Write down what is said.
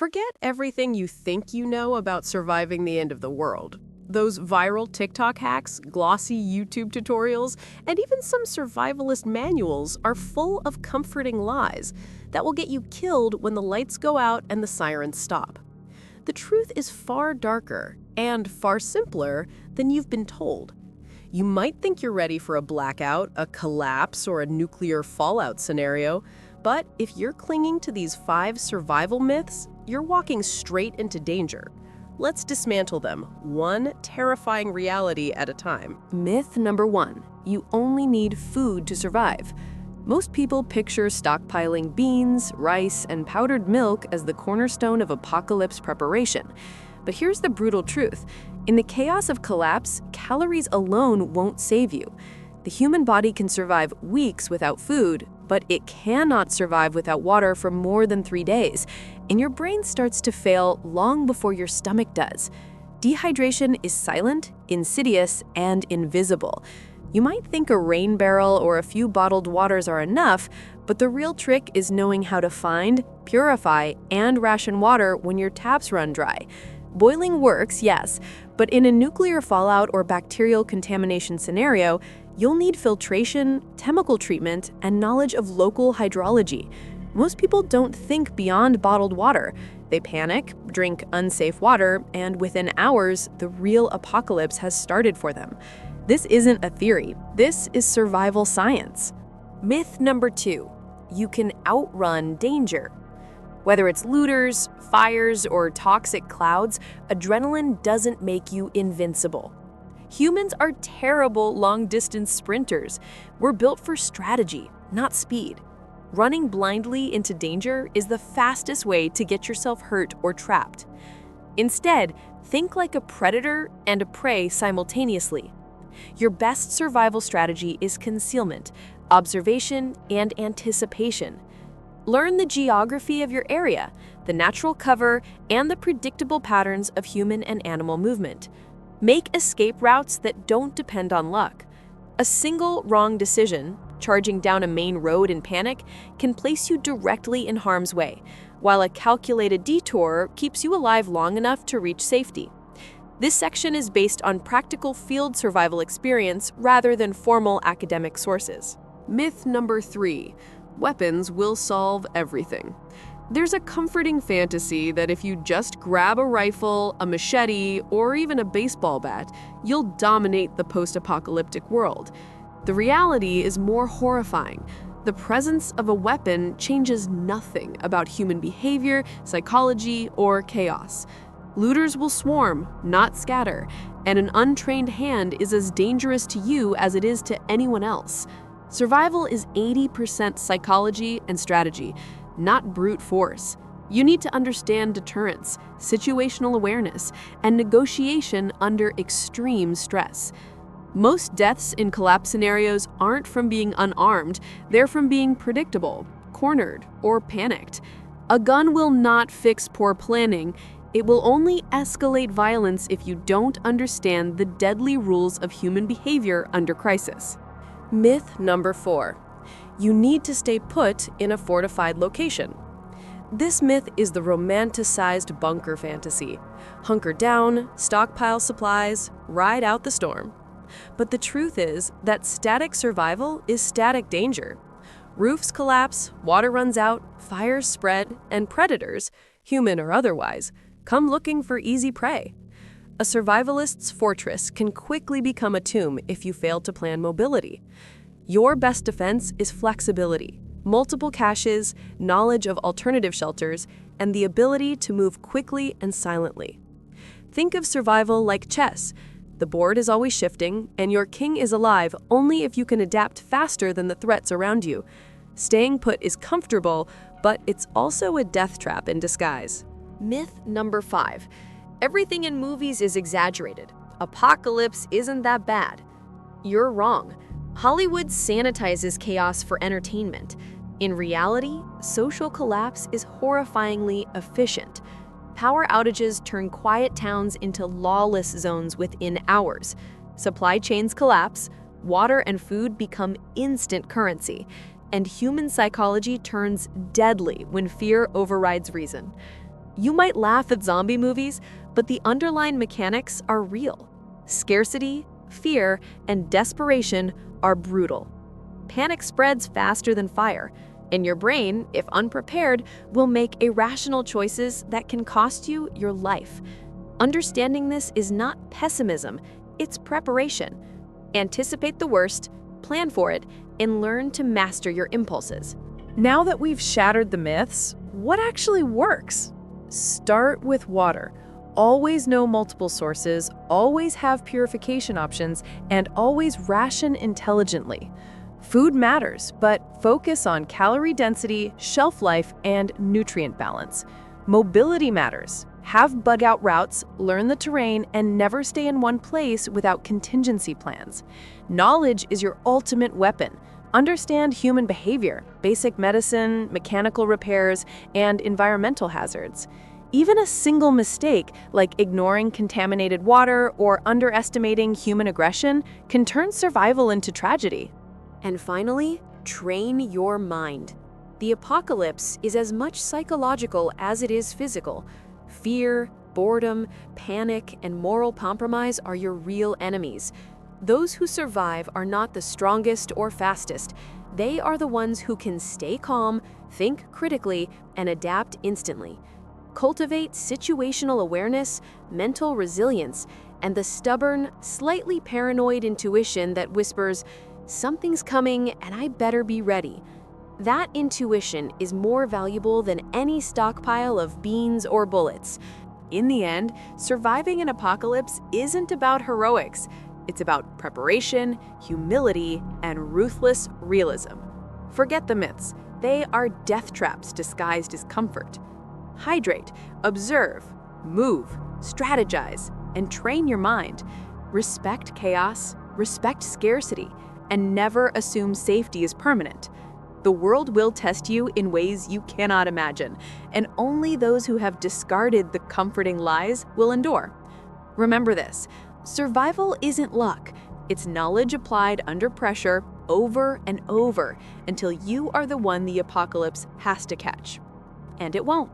Forget everything you think you know about surviving the end of the world. Those viral TikTok hacks, glossy YouTube tutorials, and even some survivalist manuals are full of comforting lies that will get you killed when the lights go out and the sirens stop. The truth is far darker and far simpler than you've been told. You might think you're ready for a blackout, a collapse, or a nuclear fallout scenario, but if you're clinging to these 5 survival myths, you're walking straight into danger. Let's dismantle them, one terrifying reality at a time. Myth number 1, you only need food to survive. Most people picture stockpiling beans, rice, and powdered milk as the cornerstone of apocalypse preparation. But here's the brutal truth. In the chaos of collapse, calories alone won't save you. The human body can survive weeks without food, but it cannot survive without water for more than 3 days, and your brain starts to fail long before your stomach does. Dehydration is silent, insidious, and invisible. You might think a rain barrel or a few bottled waters are enough, but the real trick is knowing how to find, purify, and ration water when your taps run dry. Boiling works, yes, but in a nuclear fallout or bacterial contamination scenario, you'll need filtration, chemical treatment, and knowledge of local hydrology. Most people don't think beyond bottled water. They panic, drink unsafe water, and within hours, the real apocalypse has started for them. This isn't a theory. This is survival science. Myth number 2, you can outrun danger. Whether it's looters, fires, or toxic clouds, adrenaline doesn't make you invincible. Humans are terrible long-distance sprinters. We're built for strategy, not speed. Running blindly into danger is the fastest way to get yourself hurt or trapped. Instead, think like a predator and a prey simultaneously. Your best survival strategy is concealment, observation, and anticipation. Learn the geography of your area, the natural cover, and the predictable patterns of human and animal movement. Make escape routes that don't depend on luck. A single wrong decision, charging down a main road in panic, can place you directly in harm's way, while a calculated detour keeps you alive long enough to reach safety. This section is based on practical field survival experience rather than formal academic sources. Myth number 3, weapons will solve everything. There's a comforting fantasy that if you just grab a rifle, a machete, or even a baseball bat, you'll dominate the post-apocalyptic world. The reality is more horrifying. The presence of a weapon changes nothing about human behavior, psychology, or chaos. Looters will swarm, not scatter, and an untrained hand is as dangerous to you as it is to anyone else. Survival is 80% psychology and strategy, not brute force. You need to understand deterrence, situational awareness, and negotiation under extreme stress. Most deaths in collapse scenarios aren't from being unarmed, they're from being predictable, cornered, or panicked. A gun will not fix poor planning. It will only escalate violence if you don't understand the deadly rules of human behavior under crisis. Myth number 4, you need to stay put in a fortified location. This myth is the romanticized bunker fantasy. Hunker down, stockpile supplies, ride out the storm. But the truth is that static survival is static danger. Roofs collapse, water runs out, fires spread, and predators, human or otherwise, come looking for easy prey. A survivalist's fortress can quickly become a tomb if you fail to plan mobility. Your best defense is flexibility, multiple caches, knowledge of alternative shelters, and the ability to move quickly and silently. Think of survival like chess. The board is always shifting, and your king is alive only if you can adapt faster than the threats around you. Staying put is comfortable, but it's also a death trap in disguise. Myth number 5, everything in movies is exaggerated. Apocalypse isn't that bad. You're wrong. Hollywood sanitizes chaos for entertainment. In reality, social collapse is horrifyingly efficient. Power outages turn quiet towns into lawless zones within hours. Supply chains collapse, water and food become instant currency, and human psychology turns deadly when fear overrides reason. You might laugh at zombie movies, but the underlying mechanics are real. Scarcity, fear, and desperation are brutal. Panic spreads faster than fire, and your brain, if unprepared, will make irrational choices that can cost you your life. Understanding this is not pessimism, it's preparation. Anticipate the worst, plan for it, and learn to master your impulses. Now that we've shattered the myths, what actually works? Start with water. Always know multiple sources, always have purification options, and always ration intelligently. Food matters, but focus on calorie density, shelf life, and nutrient balance. Mobility matters. Have bug-out routes, learn the terrain, and never stay in one place without contingency plans. Knowledge is your ultimate weapon. Understand human behavior, basic medicine, mechanical repairs, and environmental hazards. Even a single mistake, like ignoring contaminated water or underestimating human aggression, can turn survival into tragedy. And finally, train your mind. The apocalypse is as much psychological as it is physical. Fear, boredom, panic, and moral compromise are your real enemies. Those who survive are not the strongest or fastest. They are the ones who can stay calm, think critically, and adapt instantly. Cultivate situational awareness, mental resilience, and the stubborn, slightly paranoid intuition that whispers, "Something's coming and I better be ready." That intuition is more valuable than any stockpile of beans or bullets. In the end, surviving an apocalypse isn't about heroics. It's about preparation, humility, and ruthless realism. Forget the myths. They are death traps disguised as comfort. Hydrate, observe, move, strategize, and train your mind. Respect chaos, respect scarcity, and never assume safety is permanent. The world will test you in ways you cannot imagine, and only those who have discarded the comforting lies will endure. Remember this, survival isn't luck. It's knowledge applied under pressure over and over until you are the one the apocalypse has to catch. And it won't.